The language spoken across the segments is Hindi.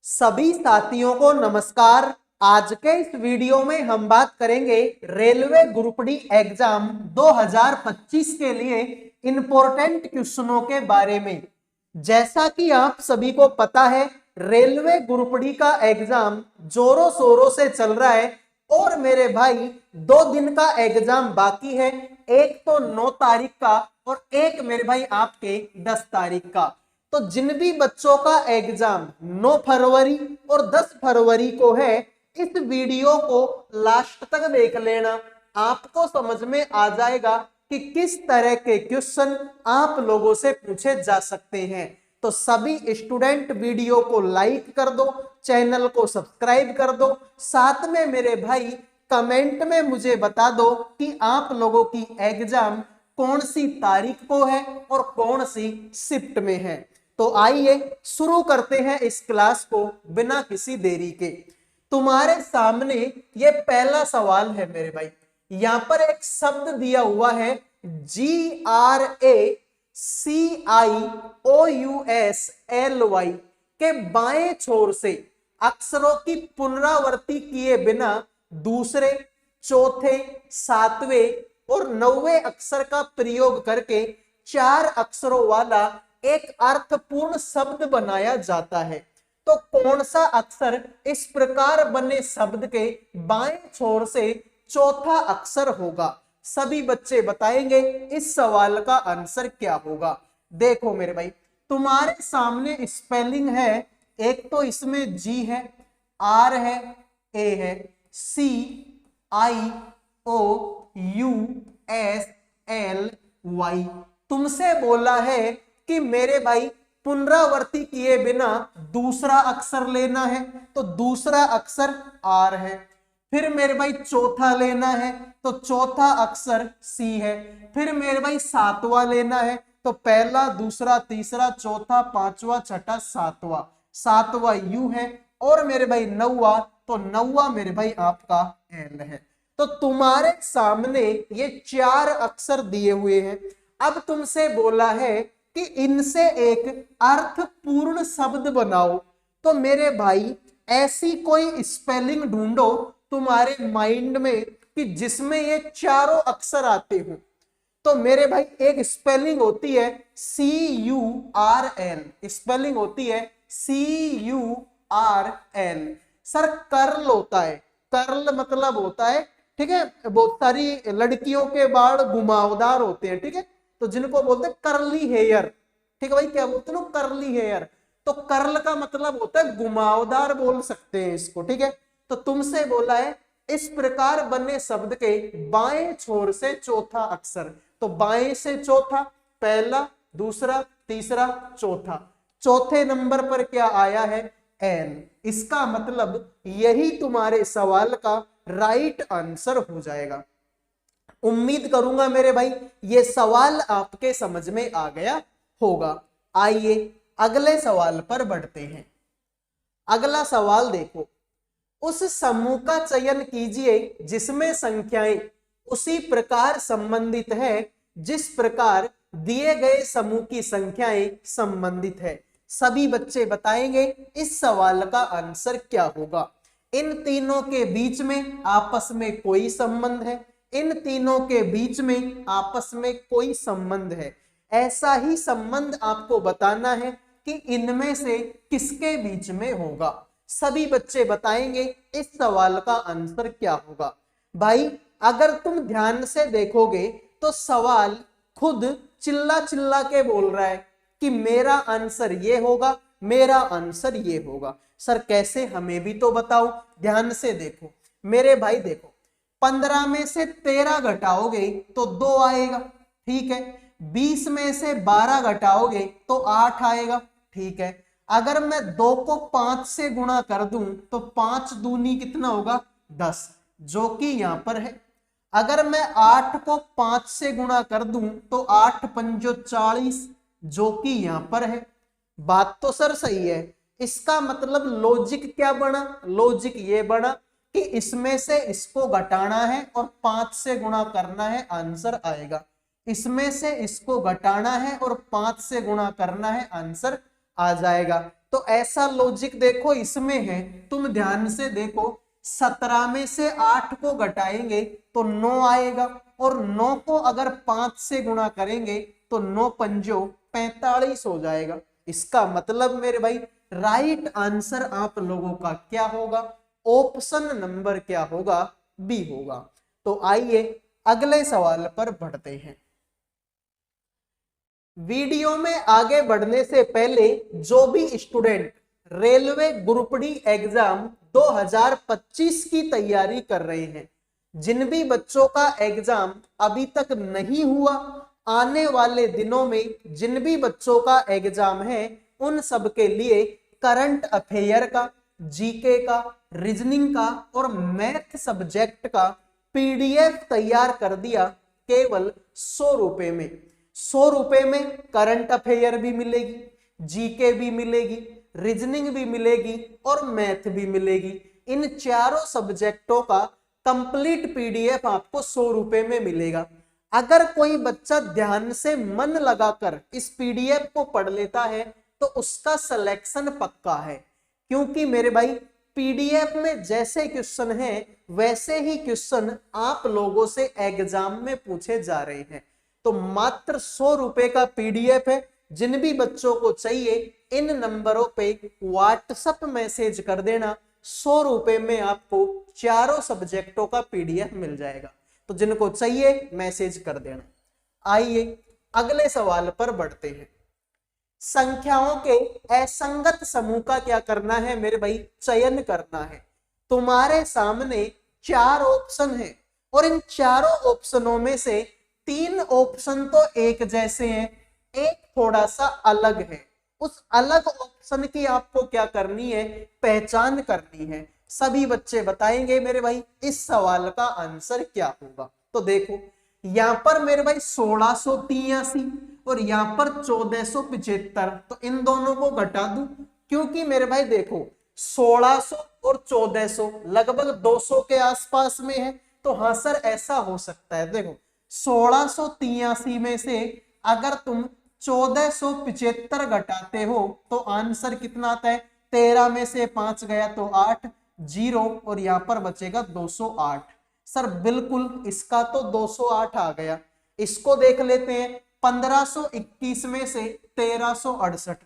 सभी साथियों को नमस्कार। आज के इस वीडियो में हम बात करेंगे रेलवे ग्रुप डी एग्जाम 2025 के लिए इंपॉर्टेंट क्वेश्चनों के बारे में। जैसा कि आप सभी को पता है, रेलवे ग्रुप डी का एग्जाम जोरों शोरों से चल रहा है और मेरे भाई 2 दिन का एग्जाम बाकी है। एक तो 9 तारीख का और एक मेरे भाई आपके 10 तारीख का। तो जिन भी बच्चों का एग्जाम 9 फरवरी और 10 फरवरी को है, इस वीडियो को लास्ट तक देख लेना। आपको समझ में आ जाएगा कि किस तरह के क्वेश्चन आप लोगों से पूछे जा सकते हैं। तो सभी स्टूडेंट वीडियो को लाइक कर दो, चैनल को सब्सक्राइब कर दो, साथ में मेरे भाई कमेंट में मुझे बता दो कि आप लोगों की एग्जाम कौन सी तारीख को है और कौन सी शिफ्ट में है। तो आइए शुरू करते हैं इस क्लास को बिना किसी देरी के। तुम्हारे सामने ये पहला सवाल है मेरे भाई। यहां पर एक शब्द दिया हुआ है GRACIOUSLY के बाएं छोर से अक्षरों की पुनरावृत्ति किए बिना दूसरे, चौथे, सातवें और 9वें अक्षर का प्रयोग करके 4 अक्षरों वाला एक अर्थपूर्ण शब्द बनाया जाता है। तो कौन सा अक्षर इस प्रकार बने शब्द के बाएं छोर से चौथा अक्षर होगा? सभी बच्चे बताएंगे इस सवाल का आंसर क्या होगा। देखो मेरे भाई, तुम्हारे सामने स्पेलिंग है। एक तो इसमें जी है, आर है, ए है, CIOUSLY। तुमसे बोला है कि मेरे भाई पुनरावृत्ति किए बिना दूसरा अक्षर लेना है, तो दूसरा अक्षर आर है। फिर मेरे भाई चौथा लेना है, तो चौथा अक्षर सी है। फिर मेरे भाई सातवां लेना है, तो पहला, दूसरा, तीसरा, चौथा, पांचवा, छठा, सातवां। सातवां यू है। और मेरे भाई नौवां, तो नौवां मेरे भाई आपका एल है। तो तुम्हारे सामने ये 4 अक्षर दिए हुए हैं। अब तुमसे बोला है कि इनसे एक अर्थपूर्ण शब्द बनाओ। तो मेरे भाई ऐसी कोई स्पेलिंग ढूंढो तुम्हारे माइंड में कि जिसमें ये चारों अक्षर आते हो। तो मेरे भाई एक स्पेलिंग होती है CURL, स्पेलिंग होती है CURL। सर कर्ल होता है, कर्ल मतलब होता है, ठीक है, बहुत सारी लड़कियों के बाल घुमावदार होते हैं, ठीक है, तो जिनको बोलते हैं कर्ली हेयर। ठीक है भाई, क्या बोलते हैं कर्ली हेयर। तो कर्ल का मतलब होता है घुमावदार, बोल सकते हैं इसको, ठीक है। तो तुमसे बोला है इस प्रकार बने शब्द के बाएं छोर से चौथा अक्षर। तो बाएं से चौथा, पहला, दूसरा, तीसरा, चौथा। चौथे नंबर पर क्या आया है? एन। इसका मतलब यही तुम्हारे सवाल का राइट आंसर हो जाएगा। उम्मीद करूंगा मेरे भाई ये सवाल आपके समझ में आ गया होगा। आइए अगले सवाल पर बढ़ते हैं। अगला सवाल देखो, उस समूह का चयन कीजिए जिसमें संख्याएं उसी प्रकार संबंधित है जिस प्रकार दिए गए समूह की संख्याएं संबंधित है। सभी बच्चे बताएंगे इस सवाल का आंसर क्या होगा। इन तीनों के बीच में आपस में कोई संबंध है, इन तीनों के बीच में आपस में कोई संबंध है। ऐसा ही संबंध आपको बताना है कि इनमें से किसके बीच में होगा। सभी बच्चे बताएंगे इस सवाल का आंसर क्या होगा। भाई अगर तुम ध्यान से देखोगे तो सवाल खुद चिल्ला चिल्ला के बोल रहा है कि मेरा आंसर ये होगा, मेरा आंसर ये होगा। सर कैसे, हमें भी तो बताओ। ध्यान से देखो मेरे भाई, देखो 15 में से 13 घटाओगे तो 2 आएगा, ठीक है। 20 में से 12 घटाओगे तो 8 आएगा, ठीक है। अगर मैं 2 को 5 से गुणा कर दूं तो 5 दूनी कितना होगा? 10, जो कि यहां पर है। अगर मैं 8 को 5 से गुणा कर दूं तो 8 पंजो 40, जो कि यहां पर है। बात तो सर सही है। इसका मतलब लॉजिक क्या बना? लॉजिक ये बना कि इसमें से इसको घटाना है और 5 से गुणा करना है, आंसर आएगा। इसमें से इसको घटाना है और 5 से गुणा करना है, आंसर आ जाएगा। तो ऐसा लॉजिक देखो इसमें है, तुम ध्यान से देखो, 17 में से 8 को घटाएंगे तो 9 आएगा, और 9 को अगर 5 से गुणा करेंगे तो 9 पंजो 45 हो जाएगा। इसका मतलब मेरे भाई राइट आंसर आप लोगों का क्या होगा, ऑप्शन नंबर क्या होगा, बी होगा। तो आइए अगले सवाल पर बढ़ते हैं। वीडियो में आगे बढ़ने से पहले जो भी student railway group D exam 2025 की तैयारी कर रहे हैं, जिन भी बच्चों का एग्जाम अभी तक नहीं हुआ, आने वाले दिनों में जिन भी बच्चों का एग्जाम है, उन सब के लिए करंट अफेयर का, जीके का, रीजनिंग का और मैथ सब्जेक्ट का पीडीएफ तैयार कर दिया केवल 100 रुपए में। 100 रुपए में करंट अफेयर भी मिलेगी, जीके भी मिलेगी, रीजनिंग भी मिलेगी और मैथ भी मिलेगी। इन चारों सब्जेक्टों का कंप्लीट पीडीएफ आपको 100 रुपए में मिलेगा। अगर कोई बच्चा ध्यान से मन लगाकर इस पीडीएफ को पढ़ लेता है तो उसका सिलेक्शन पक्का है, क्योंकि मेरे भाई पीडीएफ में जैसे क्वेश्चन है वैसे ही क्वेश्चन आप लोगों से एग्जाम में पूछे जा रहे हैं। तो मात्र 100 रुपए का पीडीएफ है। जिन भी बच्चों को चाहिए इन नंबरों पे व्हाट्सएप मैसेज कर देना, 100 रुपए में आपको चारों सब्जेक्टों का पीडीएफ मिल जाएगा। तो जिनको चाहिए मैसेज कर देना। आइए अगले सवाल पर बढ़ते हैं। संख्याओं के असंगत समूह का क्या करना है मेरे भाई, चयन करना है। तुम्हारे सामने 4 ऑप्शन है और इन चारों ऑप्शनों में से 3 ऑप्शन तो एक जैसे हैं, एक थोड़ा सा अलग है। उस अलग ऑप्शन की आपको क्या करनी है, पहचान करनी है। सभी बच्चे बताएंगे मेरे भाई इस सवाल का आंसर क्या होगा। तो देखो यहां पर मेरे भाई 1683 और यहां पर 1475, तो इन दोनों को घटा दूं, क्योंकि मेरे भाई देखो 1600 और 1400 लगभग 200 के आसपास में है। तो हाँ सर ऐसा हो सकता है। देखो 1683 में से अगर तुम 1475 घटाते हो तो आंसर कितना आता है, 13 में से 5 गया तो 8, 0 और यहां पर बचेगा 208। सर बिल्कुल इसका तो 208 आ गया। इसको देख लेते हैं, 1521 में से 1368,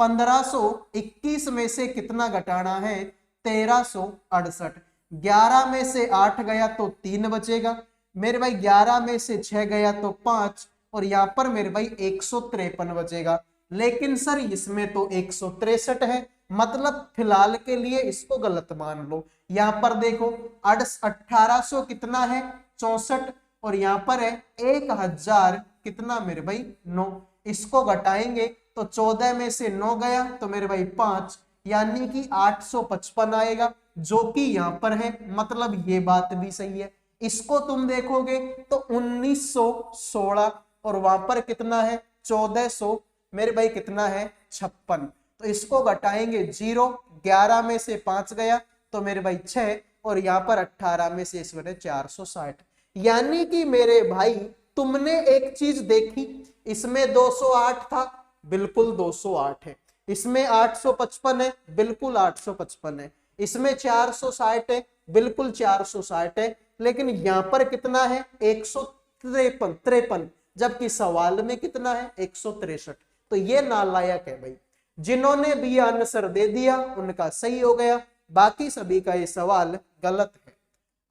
1521 में से कितना घटाना है, 1368, 11 में से 8 गया तो 3 बचेगा मेरे भाई, 11 में से 6 गया तो 5 और यहां पर मेरे भाई 153 बचेगा। लेकिन सर इसमें तो 163 है, मतलब फिलहाल के लिए इसको गलत मान लो। यहां पर देखो 1800 कितना है, 64 और यहां पर है 1000 कितना मेरे भाई 9। इसको घटाएंगे तो 14 में से 9 गया तो मेरे भाई 5, यानी कि 855 आएगा, जो कि यहां पर है, मतलब ये बात भी सही है। इसको तुम देखोगे तो 1916 और वहां पर कितना है 1400 मेरे भाई कितना है 56। तो इसको घटाएंगे 0, 11 में से 5 गया तो मेरे भाई 6 और यहाँ पर 18 में से इस बने 460। यानी कि मेरे भाई तुमने एक चीज देखी, इसमें 208 था, बिल्कुल 208 है। इसमें 855 है, बिल्कुल 855 है। इसमें 460 है, बिल्कुल 460 है। लेकिन यहां पर कितना है 153, जबकि सवाल में कितना है 163। तो ये नालायक है भाई। जिन्होंने भी आंसर दे दिया उनका सही हो गया, बाकी सभी का ये सवाल गलत है।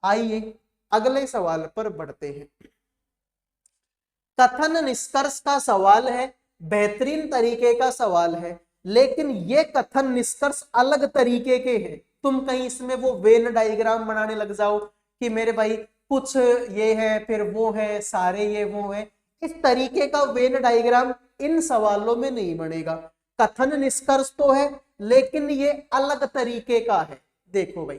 आइए अगले सवाल पर बढ़ते हैं। कथन निष्कर्ष का सवाल है, बेहतरीन तरीके का सवाल है, लेकिन ये कथन निष्कर्ष अलग तरीके के हैं। तुम कहीं इसमें वो वेन डायग्राम बनाने लग जाओ कि मेरे भाई कुछ ये है फिर वो है, सारे ये वो है, इस तरीके का वेन डायग्राम इन सवालों में नहीं बनेगा। कथन निष्कर्ष तो है लेकिन ये अलग तरीके का है। देखो भाई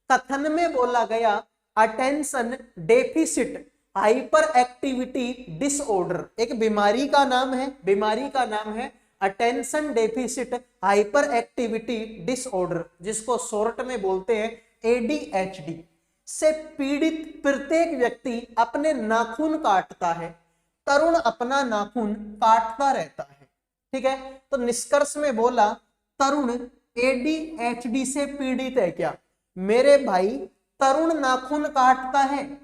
कथन में बोला गया attention deficit hyper activity disorder, एक बीमारी का नाम है, बीमारी का नाम है attention deficit hyper activity disorder, जिसको शॉर्ट में बोलते हैं ADHD से पीड़ित प्रत्येक व्यक्ति अपने नाखून काटता है। तरुण अपना नाखून काटता रहता है। ठीक है, तो निष्कर्ष में बोला तरुण ADHD से पीड़ित है क्या? मेरे भाई तरुण नाखून काटता है,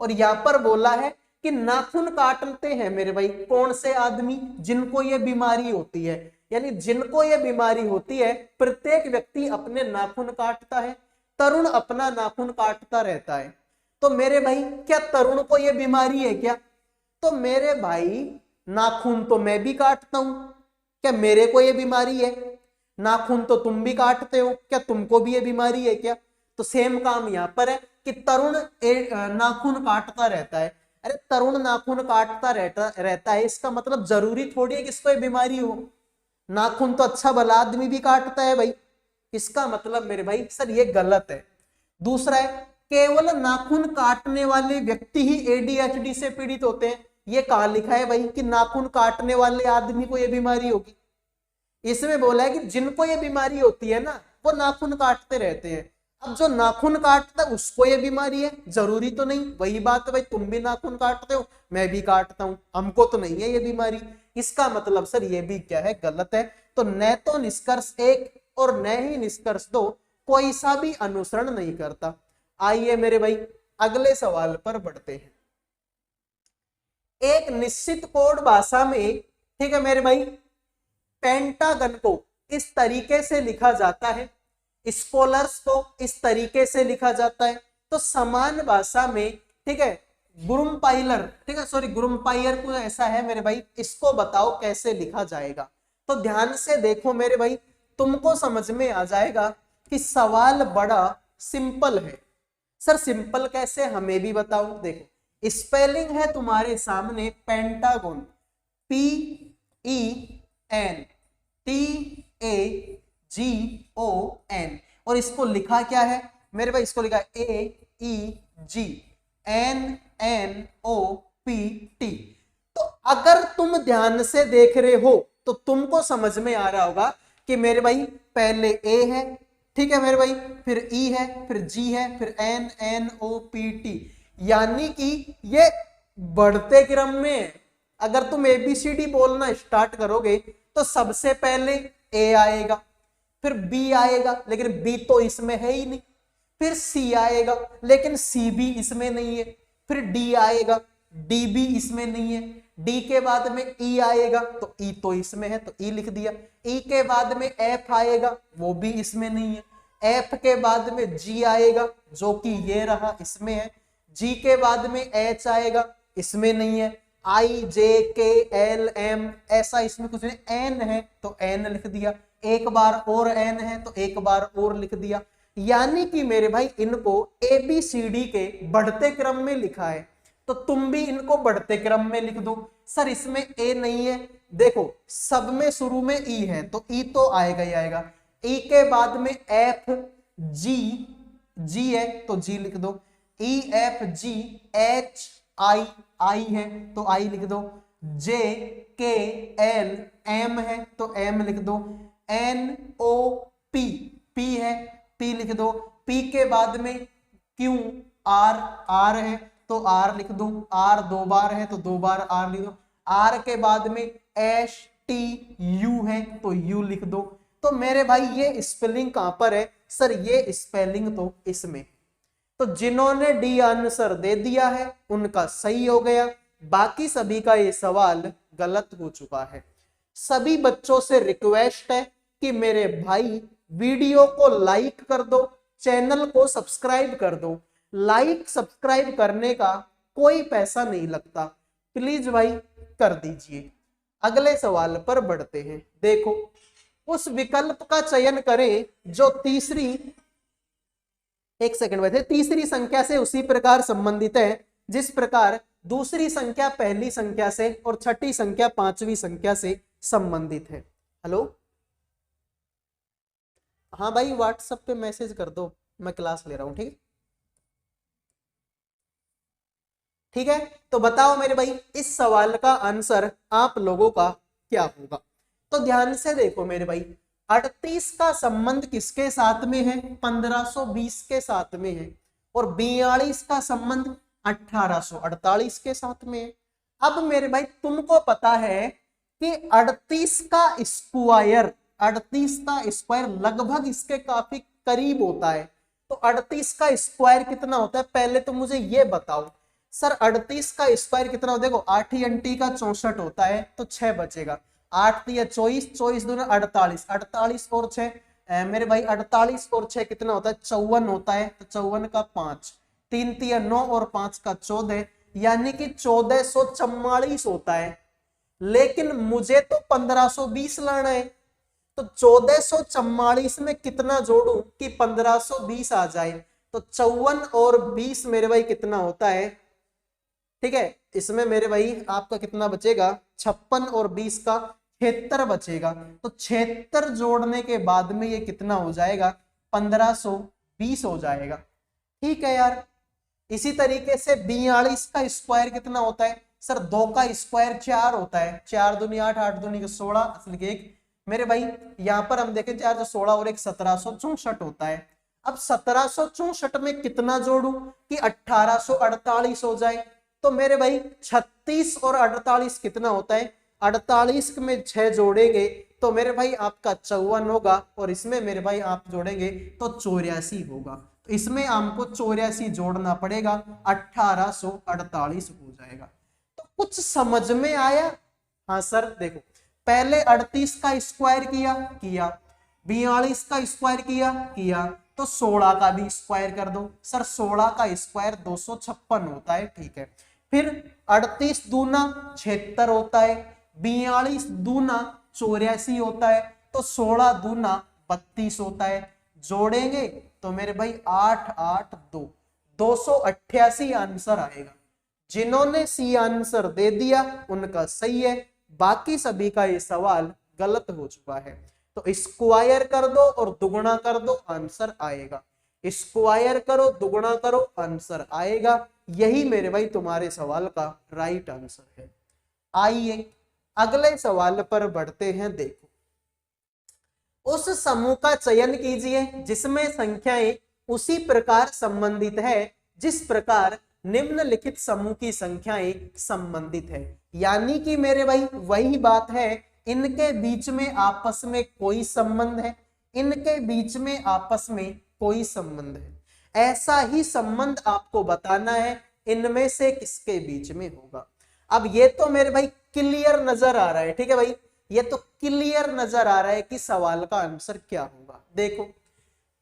और यहां पर बोला है कि नाखून काटते हैं मेरे भाई कौन से आदमी? जिनको ये बीमारी होती है, यानी जिनको ये बीमारी होती है प्रत्येक व्यक्ति अपने नाखून काटता है। तरुण अपना नाखून काटता रहता है। तो मेरे भाई क्या तरुण को ये बीमारी है क्या? तो मेरे भाई नाखून तो मैं भी काटता हूं, क्या मेरे को ये बीमारी है? नाखून तो तुम भी काटते हो, क्या तुमको भी ये बीमारी है क्या? तो सेम काम यहां पर है कि तरुण नाखून काटता रहता है। अरे तरुण नाखून काटता रहता है, इसका मतलब जरूरी थोड़ी है कि इसको ये बीमारी हो। नाखून तो अच्छा भला आदमी भी काटता है भाई। इसका मतलब मेरे भाई सर ये गलत है। दूसरा है केवल नाखून काटने वाले व्यक्ति ही ADHD से पीड़ित होते हैं। ये कहा लिखा है भाई कि नाखून काटने वाले आदमी को ये बीमारी होगी? इसमें बोला है कि जिनको ये बीमारी होती है ना वो नाखून काटते रहते हैं। अब जो नाखून काटता है उसको ये बीमारी है, जरूरी तो नहीं। वही बात है भाई, तुम भी नाखून काटते हो, मैं भी काटता हूं, हमको तो नहीं है ये बीमारी। इसका मतलब सर ये भी क्या है? गलत है। तो न तो निष्कर्ष 1 और न ही निष्कर्ष 2 कोई सा भी अनुसरण नहीं करता। आइए मेरे भाई अगले सवाल पर बढ़ते हैं। एक निश्चित कोड भाषा में, ठीक है मेरे भाई, पेंटागन को इस तरीके से लिखा जाता है, स्कॉलर्स को इस तरीके से लिखा जाता है। तो समान भाषा में, ठीक है, गुरुम्पाइलर, ठीक है, सॉरी गुरुम्पायर को ऐसा है मेरे भाई, इसको बताओ कैसे लिखा जाएगा। तो ध्यान से देखो मेरे भाई, तुमको समझ में आ जाएगा कि सवाल बड़ा सिंपल है। सर सिंपल कैसे, हमें भी बताओ। देखो स्पेलिंग है तुम्हारे सामने पेंटागन, PENTAGON, और इसको लिखा क्या है मेरे भाई? इसको लिखा AEGNNOPT। तो अगर तुम ध्यान से देख रहे हो तो तुमको समझ में आ रहा होगा कि मेरे भाई पहले A है, ठीक है मेरे भाई, फिर E है, फिर G है, फिर NNOPT, यानी कि ये बढ़ते क्रम में। अगर तुम ABCD बोलना स्टार्ट करोगे तो सबसे पहले A आएगा, फिर B आएगा, लेकिन B तो इसमें है ही नहीं, फिर C आएगा, लेकिन C भी इसमें नहीं है, फिर D आएगा, D भी इसमें नहीं है, D के बाद में E आएगा, तो E तो इसमें है तो E लिख दिया, E के बाद में F आएगा, वो भी इसमें नहीं है, F के बाद में G आएगा जो कि ये रहा, इसमें है, G के बाद में H आएगा, इसमें नहीं है, IJKLM ऐसा इसमें कुछ नहीं, N है तो N लिख दिया, एक बार और N है तो एक बार और लिख दिया। यानी कि मेरे भाई इनको ABCD के बढ़ते क्रम में लिखा है, तो तुम भी इनको बढ़ते क्रम में लिख दो। सर इसमें A नहीं है, देखो सब में शुरू में E है तो E तो आएगा ही आएगा, E के बाद में F G है तो G लिख दो, EFGHI है तो I लिख दो, JKLM है तो M लिख दो, NOP P है P लिख दो, P के बाद में QR है तो R लिख दो, R 2 बार है तो 2 बार R लिख दो, R के बाद में STU है तो U लिख दो। तो मेरे भाई ये स्पेलिंग कहां पर है? सर ये स्पेलिंग तो इसमें। तो जिन्होंने डी आंसर दे दिया है उनका सही हो गया, बाकी सभी का ये सवाल गलत हो चुका है। सभी बच्चों से रिक्वेस्ट है कि मेरे भाई वीडियो को लाइक कर दो, चैनल को सब्सक्राइब कर दो। लाइक सब्सक्राइब करने का कोई पैसा नहीं लगता, प्लीज भाई कर दीजिए। अगले सवाल पर बढ़ते हैं। देखो उस विकल्प का चयन करें जो तीसरी, एक सेकंड बैठे, तीसरी संख्या से उसी प्रकार संबंधित है जिस प्रकार दूसरी संख्या पहली संख्या से और छठी संख्या पांचवी संख्या से संबंधित है। हेलो, हाँ भाई व्हाट्सएप पे मैसेज कर दो, मैं क्लास ले रहा हूं, ठीक है? ठीक है, तो बताओ मेरे भाई इस सवाल का आंसर आप लोगों का क्या होगा? तो ध्यान से देखो मेरे भाई, 38 का संबंध किसके साथ में है? 1520 के साथ में है, और 42 का संबंध 1848 के साथ में है। अब मेरे भाई तुमको पता है कि 38 का स्क्वायर 38 का स्क्वायर लगभग इसके काफी करीब होता है। तो 38 का स्क्वायर कितना होता है, पहले तो मुझे ये बताओ सर 38 का स्क्वायर कितना होता है। देखो 8 अंटी का 64 होता है, तो 6 बचेगा। 8 तिया 24, 24 दूना 48, 48 और 6 मेरे भाई 48 और 6 कितना होता है, 54 होता है। तो 54 का 5, 3 तिया 9 और 5 का 14, यानी कि 1444 होता है। लेकिन मुझे तो 1520 लाना है, तो 1444 में कितना जोड़ू कि 1520 आ जाए। तो 54 और 20 मेरे भाई कितना होता है, ठीक है। इसमें मेरे भाई आपका कितना बचेगा, 56 और 20 का 76 बचेगा। तो 76 जोड़ने के बाद में ये कितना हो जाएगा, 1520 हो जाएगा। ठीक है यार। इसी तरीके से 42 का स्क्वायर कितना होता है सर, 2 का स्क्वायर 4 होता है। 4 दूनी 8, 8 दूनी 16, असल के 1 मेरे भाई यहाँ पर हम देखें 4 16 और 1 1764 होता है। अब 1764 में कितना जोड़ू कि 1848 हो जाए। तो मेरे भाई 36 और 48 कितना होता है, 48 में 6 जोड़ेंगे तो मेरे भाई आपका 54 होगा, और इसमें मेरे भाई आप जोड़ेंगे तो 84 होगा। तो इसमें आपको 84 जोड़ना पड़ेगा, 1848 हो जाएगा। तो कुछ समझ में आया? हाँ सर देखो, पहले 38 का स्क्वायर किया, 42 का स्क्वायर किया, तो 16 का भी स्क्वायर कर दो। सर 16 का स्क्वायर 256 होता है, ठीक है। फिर 38 दूना 76 होता है, 42 दूना 84 होता है, तो 16 दूना 32 होता है। जोड़ेंगे तो मेरे भाई 8 8 2 288 आंसर आएगा। जिन्होंने सी आंसर दे दिया उनका सही है, बाकी सभी का ये सवाल गलत हो चुका है। तो स्क्वायर कर दो और दुगुना कर दो, आंसर आएगा। स्क्वायर करो दुगुना करो, आंसर आएगा। यही मेरे भाई तुम्हारे सवाल का राइट आंसर है। आइए अगले सवाल पर बढ़ते हैं। देखो, उस समूह का चयन कीजिए जिसमें संख्याएं उसी प्रकार संबंधित है जिस प्रकार निम्नलिखित समूह की संख्याएं संबंधित है। यानी कि मेरे भाई वही बात है, इनके बीच में आपस में कोई संबंध है, इनके बीच में आपस में कोई संबंध है। ऐसा ही संबंध आपको बताना है इनमें से किसके बीच में होगा। अब ये तो मेरे भाई क्लियर नजर आ रहा है, ठीक है भाई, ये तो क्लियर नजर आ रहा है कि सवाल का आंसर क्या होगा। देखो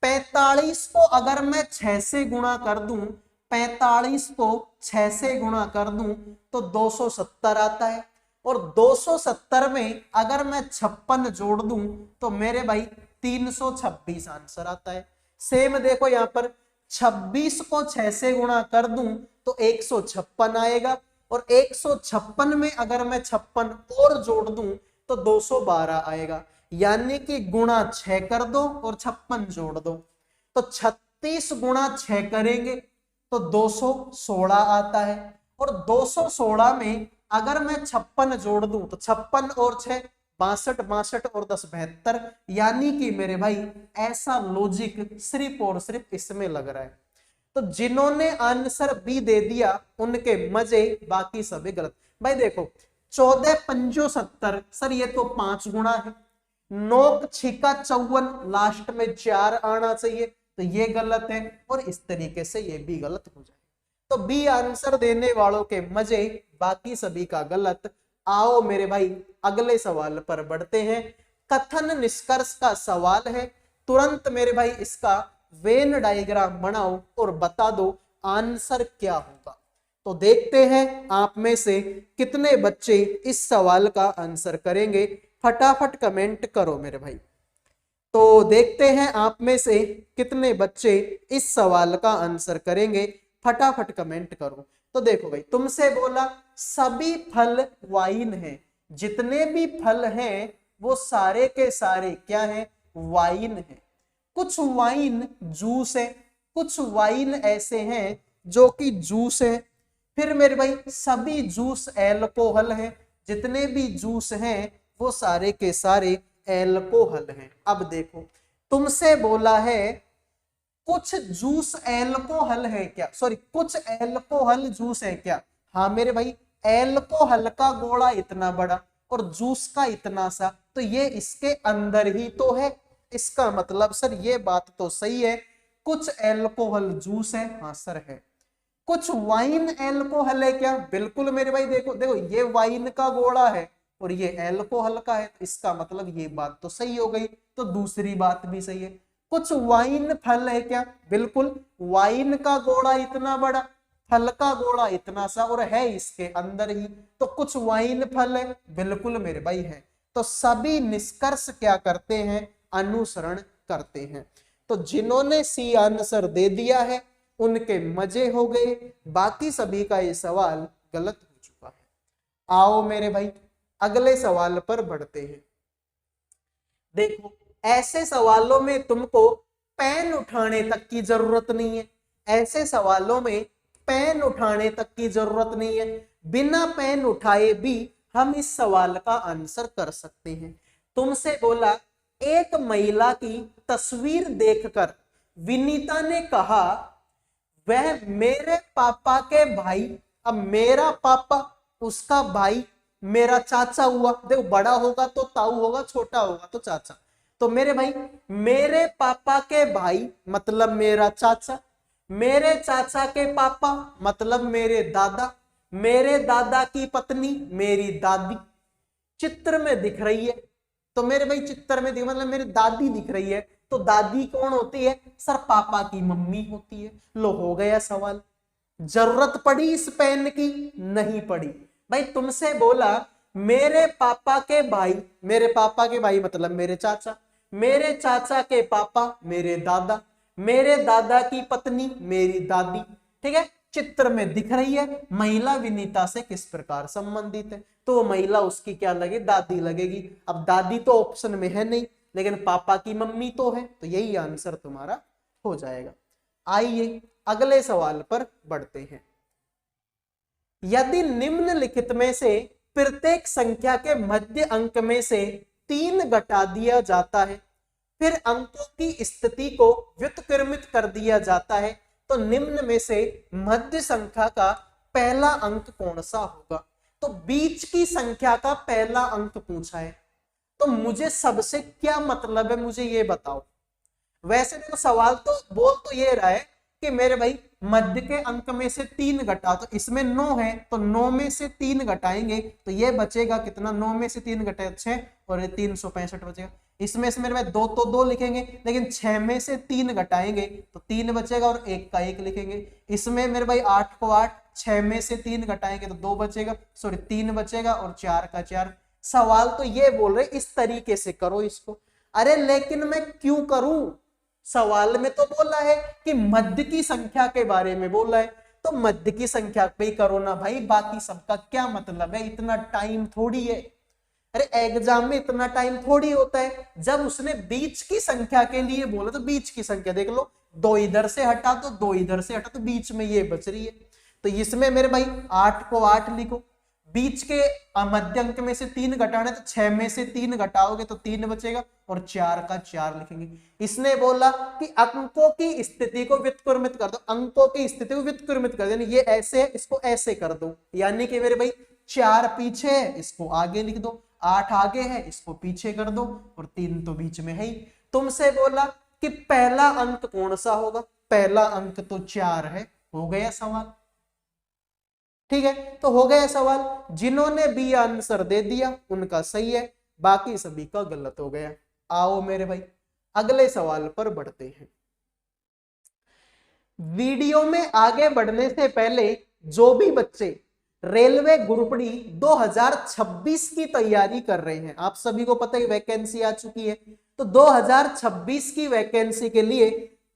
45 को अगर मैं 6 से गुणा कर दूं, 45 को 6 से गुणा कर दूं तो 270 आता है, और 270 में अगर मैं 56 जोड़ दूं तो मेरे भाई 326 आंसर आता है। सेम देखो यहाँ पर 26 को 6 से गुणा कर दूं तो 156 आएगा, और 156 में अगर मैं 56 और जोड़ दूं तो 212 आएगा। यानी कि गुणा 6 कर दो और 56 जोड़ दो, तो 36 गुणा 6 करेंगे तो 216 आता है, और 216 में अगर मैं 56 जोड़ दूं तो 56 और 6 62, 62 और 10 72। यानी कि मेरे भाई ऐसा लॉजिक सिर्फ और सिर्फ इसमें लग रहा है। तो जिन्होंने आंसर बी दे दिया उनके मजे, बाकी सभी गलत। भाई देखो 14 पंजो 70, सर ये तो 5 गुणा है। 9 छिका 54, लास्ट में 4 आना चाहिए, तो ये गलत है, और इस तरीके से ये भी गलत हो जाए। तो बी आंसर देने वालों के मजे, बाकी सभी का गलत। आओ मेरे भाई अगले सवाल पर बढ़ते हैं। कथन निष्कर्ष का सवाल है, तुरंत मेरे भाई इसका वेन डायग्राम बनाओ और बता दो आंसर क्या होगा। तो देखते हैं आप में से कितने बच्चे इस सवाल का आंसर करेंगे। फटाफट कमेंट करो मेरे भाई। तो देखते हैं आप में से कितने बच्चे इस सवाल का आंसर करेंगे, फटाफट कमेंट करो। तो देखो भाई, तुमसे बोला सभी फल वाइन हैं, जितने भी फल हैं वो सारे के सारे क्या हैं, वाइन हैं। कुछ वाइन जूस है, कुछ वाइन ऐसे हैं जो कि जूस है। फिर मेरे भाई सभी जूस एल्कोहल हैं, जितने भी जूस हैं वो सारे के सारे एल्कोहल हैं। अब देखो तुमसे बोला है कुछ जूस एल्कोहल है क्या, सॉरी कुछ एल्कोहल जूस है क्या। हाँ मेरे भाई एल्कोहल का गोला इतना बड़ा और जूस का इतना सा, तो ये इसके अंदर ही तो है। इसका मतलब सर ये बात तो सही है, कुछ एल्कोहल जूस है। हाँ सर है। कुछ वाइन एल्कोहल है क्या? बिल्कुल मेरे भाई, देखो देखो ये वाइन का गोला है और ये एल्कोहल का है, तो इसका मतलब ये बात तो सही हो गई। तो दूसरी बात भी सही है। कुछ वाइन फल है क्या? बिल्कुल, वाइन का गोला इतना बड़ा, फल का गोला इतना सा, और है इसके अंदर ही, तो कुछ वाइन फल है। बिल्कुल मेरे भाई है। तो सभी निष्कर्ष क्या करते हैं? अनुसरण करते हैं। तो जिन्होंने सी आंसर दे दिया है उनके मजे हो गए, बाकी सभी का ये सवाल गलत हो चुका है। आओ मेरे भाई अगले सवाल पर बढ़ते हैं। देखो ऐसे सवालों में तुमको पेन उठाने तक की जरूरत नहीं है। ऐसे सवालों में पेन उठाने तक की जरूरत नहीं है। बिना पेन उठाए भी हम इस सवाल का आंसर कर सकते हैं। तुमसे बोला एक महिला की तस्वीर देखकर विनीता ने कहा वह मेरे पापा के भाई। अब मेरा पापा, उसका भाई, मेरा चाचा हुआ। देखो बड़ा होगा तो ताऊ होगा, छोटा होगा तो चाचा। तो मेरे भाई, मेरे पापा के भाई मतलब मेरा चाचा, मेरे चाचा के पापा मतलब मेरे दादा, मेरे दादा की पत्नी मेरी दादी चित्र में दिख रही है। तो मेरे भाई चित्र में दिख मतलब मेरी दादी दिख रही है। तो दादी कौन होती है? सर पापा की मम्मी होती है। लो हो गया सवाल। जरूरत पड़ी इस पेन की? नहीं पड़ी। भाई तुमसे बोला मेरे पापा के भाई, मेरे पापा के भाई मतलब मेरे चाचा, मेरे चाचा के पापा मेरे दादा, मेरे दादा की पत्नी मेरी दादी। ठीक है, चित्र में दिख रही है। महिला विनीता से किस प्रकार संबंधित है? तो महिला उसकी क्या लगे? दादी लगेगी। अब दादी तो ऑप्शन में है नहीं, लेकिन पापा की मम्मी तो है, तो यही आंसर तुम्हारा हो जाएगा। आइए अगले सवाल पर बढ़ते हैं। यदि निम्नलिखित में से प्रत्येक संख्या के मध्य अंक में से 3 घटा दिया जाता है, फिर अंकों की स्थिति को व्युत्क्रमित कर दिया जाता है, तो निम्न में से मध्य संख्या का पहला अंक कौन सा होगा? तो बीच की संख्या का पहला अंक पूछा है, तो मुझे सबसे क्या मतलब है, मुझे ये बताओ। वैसे देखो सवाल तो बोल तो ये रहा है कि मेरे भाई मध्य के अंक में से 3 घटाओ, तो इसमें 9 है, तो 9 में से 3 घटाएंगे तो ये बचेगा कितना? 9 में से 3 घटाए 6 और ये 365 बचेगा। इसमें से मेरे भाई 2 तो 2 लिखेंगे, लेकिन 6 में से 3 घटाएंगे तो 3 बचेगा और 1 का 1 लिखेंगे। इसमें मेरे भाई 8 को 8, 6 में से 3 घटाएंगे तो 2 बचेगा, सॉरी 3 बचेगा और 4 का 4। सवाल तो ये बोल रहे इस तरीके से करो इसको। अरे लेकिन मैं क्यों करूं? सवाल में तो बोला है कि मध्य की संख्या के बारे में बोला है, तो मध्य की संख्या पे ही करो ना भाई, बाकी सबका क्या मतलब है? इतना टाइम थोड़ी है। अरे एग्जाम में इतना टाइम थोड़ी होता है। जब उसने बीच की संख्या के लिए बोला तो बीच की संख्या देख लो, 2 इधर से हटा दो, 2 इधर से हटा, तो बीच में ये बच रही है। तो इसमें मेरे भाई 8 को 8 लिखो, बीच के मध्य अंक में से 3 घटाना है, तो 6 में से 3 घटाओगे तो 3 बचेगा और 4 का 4 लिखेंगे। इसने बोला कि अंकों की स्थिति को व्युत्क्रमित कर दो, अंकों की स्थिति को व्युत्क्रमित कर दो, ये ऐसे है इसको ऐसे कर दो, यानी कि मेरे भाई 4 पीछे है इसको आगे लिख दो, 8 आगे है इसको पीछे कर दो और 3 तो बीच में है ही। तुमसे बोला कि पहला अंक कौन सा होगा? पहला अंक तो 4 है। हो गया सवाल। ठीक है, तो हो गया सवाल। जिन्होंने बी आंसर दे दिया उनका सही है, बाकी सभी का गलत हो गया। आओ मेरे भाई अगले सवाल पर बढ़ते हैं। वीडियो में आगे बढ़ने से पहले जो भी बच्चे रेलवे ग्रुप डी 2026 की तैयारी कर रहे हैं, आप सभी को पता है वैकेंसी आ चुकी है, तो 2026 की वैकेंसी के लिए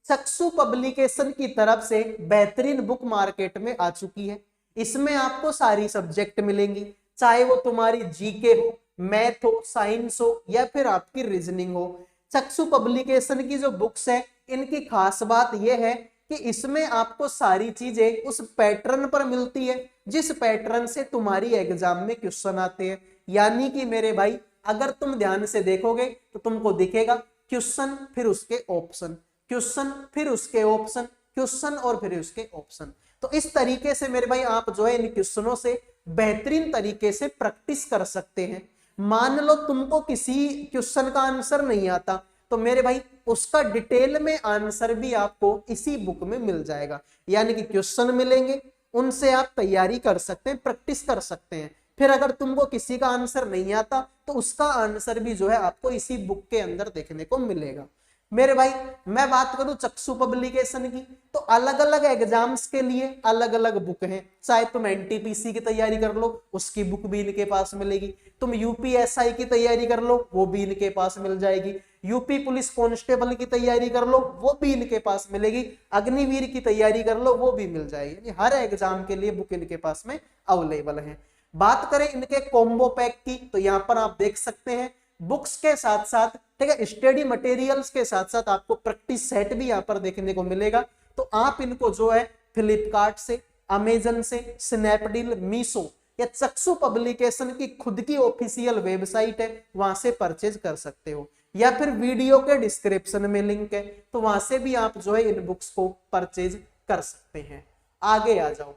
चक्षु पब्लिकेशन की तरफ से बेहतरीन बुक मार्केट में आ चुकी है। इसमें आपको सारी सब्जेक्ट मिलेंगी, चाहे वो तुम्हारी जीके हो, मैथ हो, साइंस हो या फिर आपकी रीजनिंग हो। चक्षु पब्लिकेशन की जो बुक्स है इनकी खास बात यह है कि इसमें आपको सारी चीजें उस पैटर्न पर मिलती है जिस पैटर्न से तुम्हारी एग्जाम में क्वेश्चन आते हैं। यानी कि मेरे भाई अगर तुम ध्यान से देखोगे तो तुमको दिखेगा क्वेश्चन फिर उसके ऑप्शन, क्वेश्चन फिर उसके ऑप्शन, क्वेश्चन और फिर उसके ऑप्शन। तो इस तरीके से मेरे भाई आप जो है इन क्वेश्चनों से बेहतरीन तरीके से प्रैक्टिस कर सकते हैं। मान लो तुमको किसी क्वेश्चन का आंसर नहीं आता, तो मेरे भाई उसका डिटेल में आंसर भी आपको इसी बुक में मिल जाएगा। यानी कि क्वेश्चन मिलेंगे, उनसे आप तैयारी कर सकते हैं, प्रैक्टिस कर सकते हैं। फिर अगर तुमको किसी का आंसर नहीं आता तो उसका आंसर भी जो है आपको इसी बुक के अंदर देखने को मिलेगा। मेरे भाई मैं बात करूं चक्षु पब्लिकेशन की, तो अलग अलग एग्जाम्स के लिए अलग अलग बुक हैं। चाहे तुम एनटीपीसी की तैयारी कर लो, उसकी बुक भी इनके पास मिलेगी। तुम यूपीएसआई की तैयारी कर लो, वो भी इनके पास मिल जाएगी। यूपी पुलिस कांस्टेबल की तैयारी कर लो, वो भी इनके पास मिलेगी। अग्निवीर की तैयारी कर लो, वो भी मिल जाएगी। हर एग्जाम के लिए बुक इनके पास में अवेलेबल है। बात करें इनके कॉम्बो पैक की, तो यहाँ पर आप देख सकते हैं बुक्स के साथ साथ, ठीक है, स्टडी मटेरियल्स के साथ साथ आपको प्रैक्टिस सेट भी यहाँ पर देखने को मिलेगा। तो आप इनको जो है फ्लिपकार्ट से, अमेजन से, स्नैपडील, मीशो या चक्षु पब्लिकेशन की खुद की ऑफिशियल वेबसाइट है, वहां से परचेज कर सकते हो, या फिर वीडियो के डिस्क्रिप्शन में लिंक है, तो वहां से भी आप जो है इन बुक्स को परचेज कर सकते हैं। आगे आ जाओ।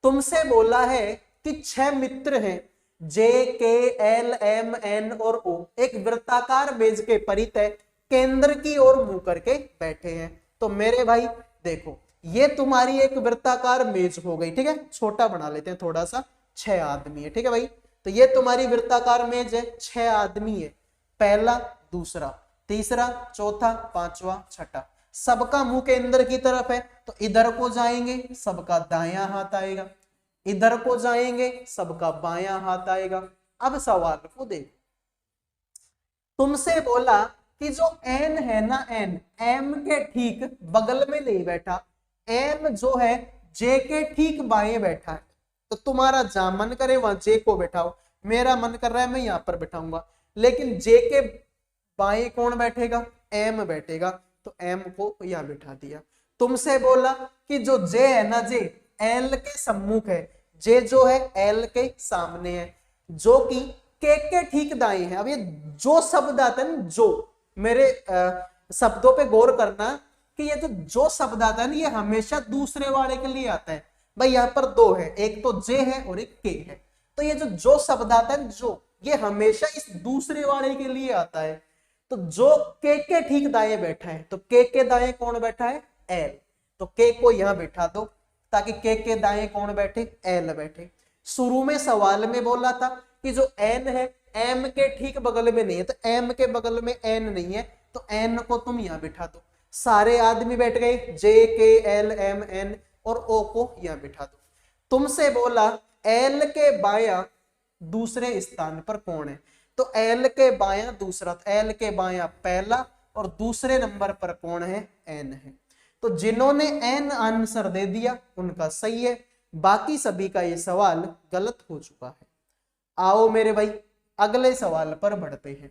तुमसे बोला है कि 6 मित्र हैं, जे, के, एल, एम, एन और ओ, एक वृत्ताकार मेज के परितः केंद्र की ओर मुंह करके बैठे हैं। तो मेरे भाई देखो, ये तुम्हारी एक वृत्ताकार मेज हो गई, ठीक है, छोटा बना लेते हैं थोड़ा सा, 6 आदमी है, ठीक है भाई। तो ये तुम्हारी वृत्ताकार मेज है, 6 आदमी है, पहला, दूसरा, तीसरा, चौथा, पांचवा, छठा। सबका मुंह केंद्र की तरफ है, तो इधर को जाएंगे सबका दायां हाथ आएगा, इधर को जाएंगे सबका बायां हाथ आएगा। अब सवाल को देखो, तुमसे बोला कि जो एन है ना, एन एम के ठीक बगल में नहीं बैठा, एम जो है जे के ठीक बाएं बैठा है। तो तुम्हारा जहां मन करे वहां जे को बैठाओ। मेरा मन कर रहा है मैं यहां पर बैठाऊंगा, लेकिन जे के बाएं कौन बैठेगा? एम बैठेगा, तो एम को यहां बैठा दिया। तुमसे बोला कि जो जे है ना, जे एल के सम्मुख है, जे जो है एल के सामने है, जो कि के ठीक दाएं है। अब ये जो शब्द आता है ना, जो, मेरे शब्दों पे गौर करना कि ये जो शब्द आता है ना, ये हमेशा दूसरे वाले के लिए आता है। भाई यहाँ पर 2 है, एक तो जे है और एक के है, तो ये जो शब्द आता है जो, ये हमेशा इस दूसरे वाले के लिए आता है। तो जो के ठीक दाएं बैठा है, तो के दाएं कौन बैठा है? एल। तो के को यहां बैठा दो, ताकि के दाएं कौन बैठे? एल बैठे। शुरू में सवाल में बोला था कि जो एन है एम के ठीक बगल में नहीं है, तो एम के बगल में एन नहीं है, तो एन को तुम यहां बिठा दो। सारे आदमी बैठ गए, जे, के, एल, एम, एन और ओ को यहां बिठा दो। तुमसे बोला एल के बायां दूसरे स्थान पर कौन है? तो एल के बायां दूसरा, तो एल के बायां पहला और दूसरे नंबर पर कौन है? एन है। तो जिन्होंने एन आंसर दे दिया उनका सही है, बाकी सभी का ये सवाल गलत हो चुका है। आओ मेरे भाई अगले सवाल पर बढ़ते हैं।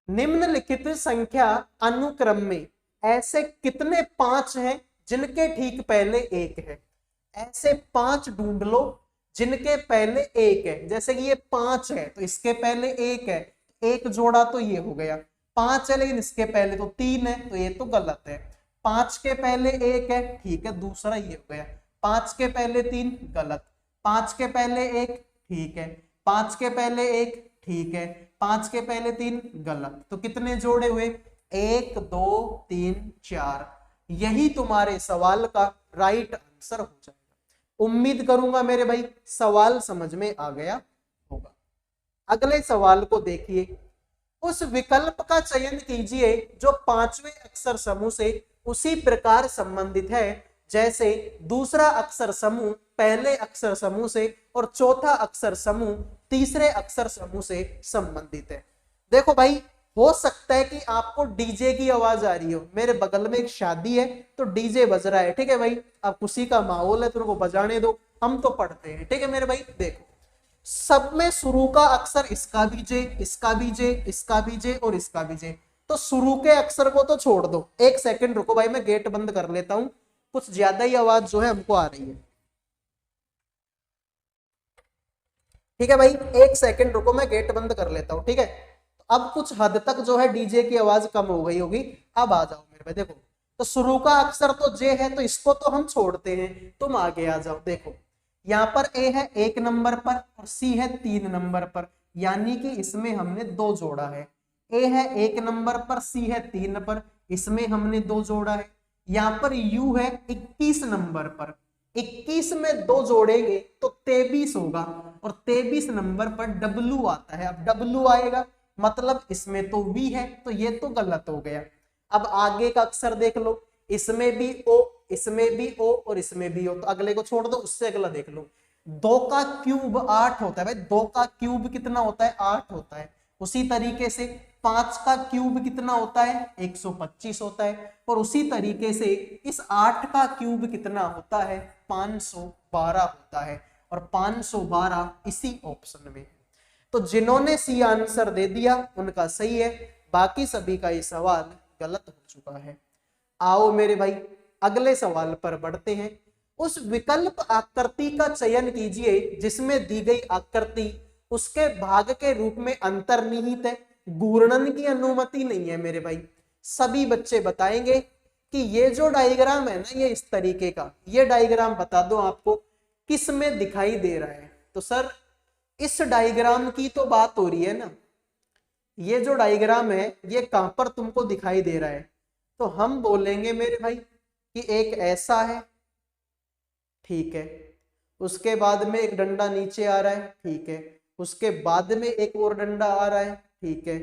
निम्नलिखित संख्या अनुक्रम में ऐसे कितने 5 हैं जिनके ठीक पहले 1 है? ऐसे 5 ढूंढ लो जिनके पहले 1 है। जैसे कि ये 5 है तो इसके पहले 1 है, 1 जोड़ा तो ये हो गया। 5 है लेकिन इसके पहले तो 3 है, तो ये तो गलत है। 5 के पहले 1 है, ठीक है, दूसरा ये हो गया। 5 के पहले 3 गलत, 5 के पहले 1 ठीक है, 5 के पहले 1 ठीक है, 5 के पहले 3 गलत। तो कितने जोड़े हुए? 1 2 3 4। यही तुम्हारे सवाल का राइट आंसर हो जाएगा। उम्मीद करूंगा मेरे भाई सवाल समझ में आ गया होगा। अगले सवाल को देखिए। उस विकल्प का चयन कीजिए जो 5वें अक्षर समूह से उसी प्रकार संबंधित है जैसे दूसरा अक्षर समूह पहले अक्षर समूह से और चौथा अक्षर समूह तीसरे अक्षर समूह से संबंधित है। देखो भाई, हो सकता है कि आपको डीजे की आवाज आ रही हो। मेरे बगल में एक शादी है तो डीजे बज रहा है, ठीक है भाई, अब खुशी का माहौल है तो उनको बजाने दो, हम तो पढ़ते हैं, ठीक है मेरे भाई। देखो, सब में शुरू का अक्षर इसका भी जे, इसका भी जे, इसका भी जे और इसका भी जे, तो शुरू के अक्षर को तो छोड़ दो। 1 सेकंड रुको भाई, मैं गेट बंद कर लेता हूं, कुछ ज्यादा ही आवाज जो है हमको आ रही है। ठीक है भाई, 1 सेकंड रुको, मैं गेट बंद कर लेता हूं, ठीक है। अब कुछ हद तक जो है डीजे की आवाज कम हो गई होगी। अब आ जाओ मेरे भाई, देखो तो शुरू का अक्षर तो जे है, तो इसको तो हम छोड़ते हैं, तुम आगे आ जाओ। देखो यहाँ पर ए है 1 नंबर पर और सी है 3 नंबर पर, यानी कि इसमें हमने 2 जोड़ा है। ए है 1 नंबर पर, सी है 3 पर, इसमें हमने 2 जोड़ा है। यहाँ पर यू है 21 नंबर पर, 21 में 2 जोड़ेंगे तो 23 होगा, और 23 नंबर पर डब्लू आता है। अब डब्लू आएगा मतलब इसमें तो वी है, तो ये तो गलत हो गया। अब आगे का अक्षर देख लो, इसमें भी ओ, इसमें भी ओ और इसमें भी ओ, तो अगले को छोड़ दो, उससे अगला देख लो। 2 का क्यूब 8 होता है भाई, 2 का क्यूब कितना होता है? 8 होता है। उसी तरीके से 5 का क्यूब कितना होता है? 125 होता है। और उसी तरीके से इस 8 का क्यूब कितना होता है? 512 होता है, और 512 इसी ऑप्शन में है। तो जिन्होंने सी आंसर दे दिया उनका सही है, बाकी सभी का ये सवाल गलत हो चुका है। आओ मेरे भाई अगले सवाल पर बढ़ते हैं। उस विकल्प आकृति का चयन कीजिए जिसमें दी गई आकृति उसके भाग के रूप में अंतर्निहित है, घूर्णन की अनुमति नहीं है। मेरे भाई सभी बच्चे बताएंगे कि ये जो डायग्राम है ना, ये इस तरीके का, ये डायग्राम बता दो आपको किस में दिखाई दे रहा है। तो सर इस डायग्राम की तो बात हो रही है ना, ये जो डायग्राम है ये कहां पर तुमको दिखाई दे रहा है? तो हम बोलेंगे मेरे भाई कि एक ऐसा है, ठीक है, उसके बाद में एक डंडा नीचे आ रहा है, ठीक है, उसके बाद में एक और डंडा आ रहा है, ठीक है।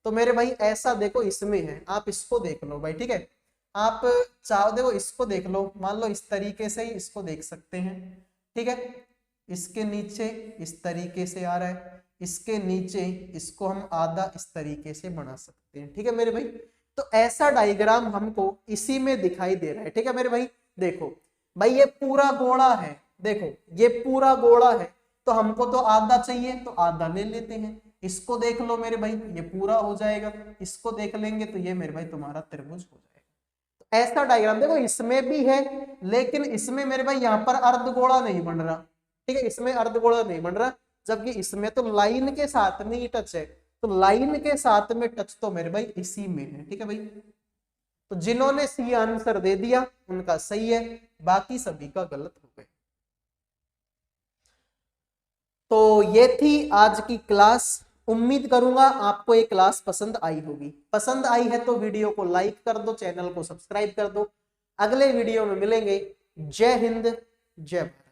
तो मेरे भाई ऐसा देखो इसमें है, आप इसको देख लो भाई, ठीक है। आप चाहो देखो इसको देख लो, मान लो इस तरीके से ही इसको देख सकते हैं, ठीक है। इसके नीचे इस तरीके से आ रहा है, इसके नीचे इसको हम आधा इस तरीके से बना सकते हैं, ठीक है मेरे भाई। तो ऐसा डायग्राम हमको इसी में दिखाई दे रहा है, ठीक है मेरे भाई। देखो भाई ये पूरा गोला है, देखो ये पूरा गोला है, तो हमको तो आधा चाहिए, तो आधा ले लेते हैं। इसको देख लो मेरे भाई, ये पूरा हो जाएगा, इसको देख लेंगे तो ये मेरे भाई तुम्हारा त्रिभुज हो जाएगा। तो ऐसा डायग्राम देखो इसमें भी है, लेकिन इसमें मेरे भाई यहाँ पर अर्धगोला नहीं बन रहा, ठीक है, इसमें अर्धगोला नहीं बन रहा, जबकि इसमें तो लाइन के साथ में ही टच है। तो लाइन के साथ में टच तो मेरे भाई इसी में है, ठीक है भाई। तो जिन्होंने सी आंसर दे दिया उनका सही है, बाकी सभी का गलत हो गया। तो ये थी आज की क्लास। उम्मीद करूंगा आपको ये क्लास पसंद आई होगी। पसंद आई है तो वीडियो को लाइक कर दो, चैनल को सब्सक्राइब कर दो। अगले वीडियो में मिलेंगे। जय हिंद, जय भारत।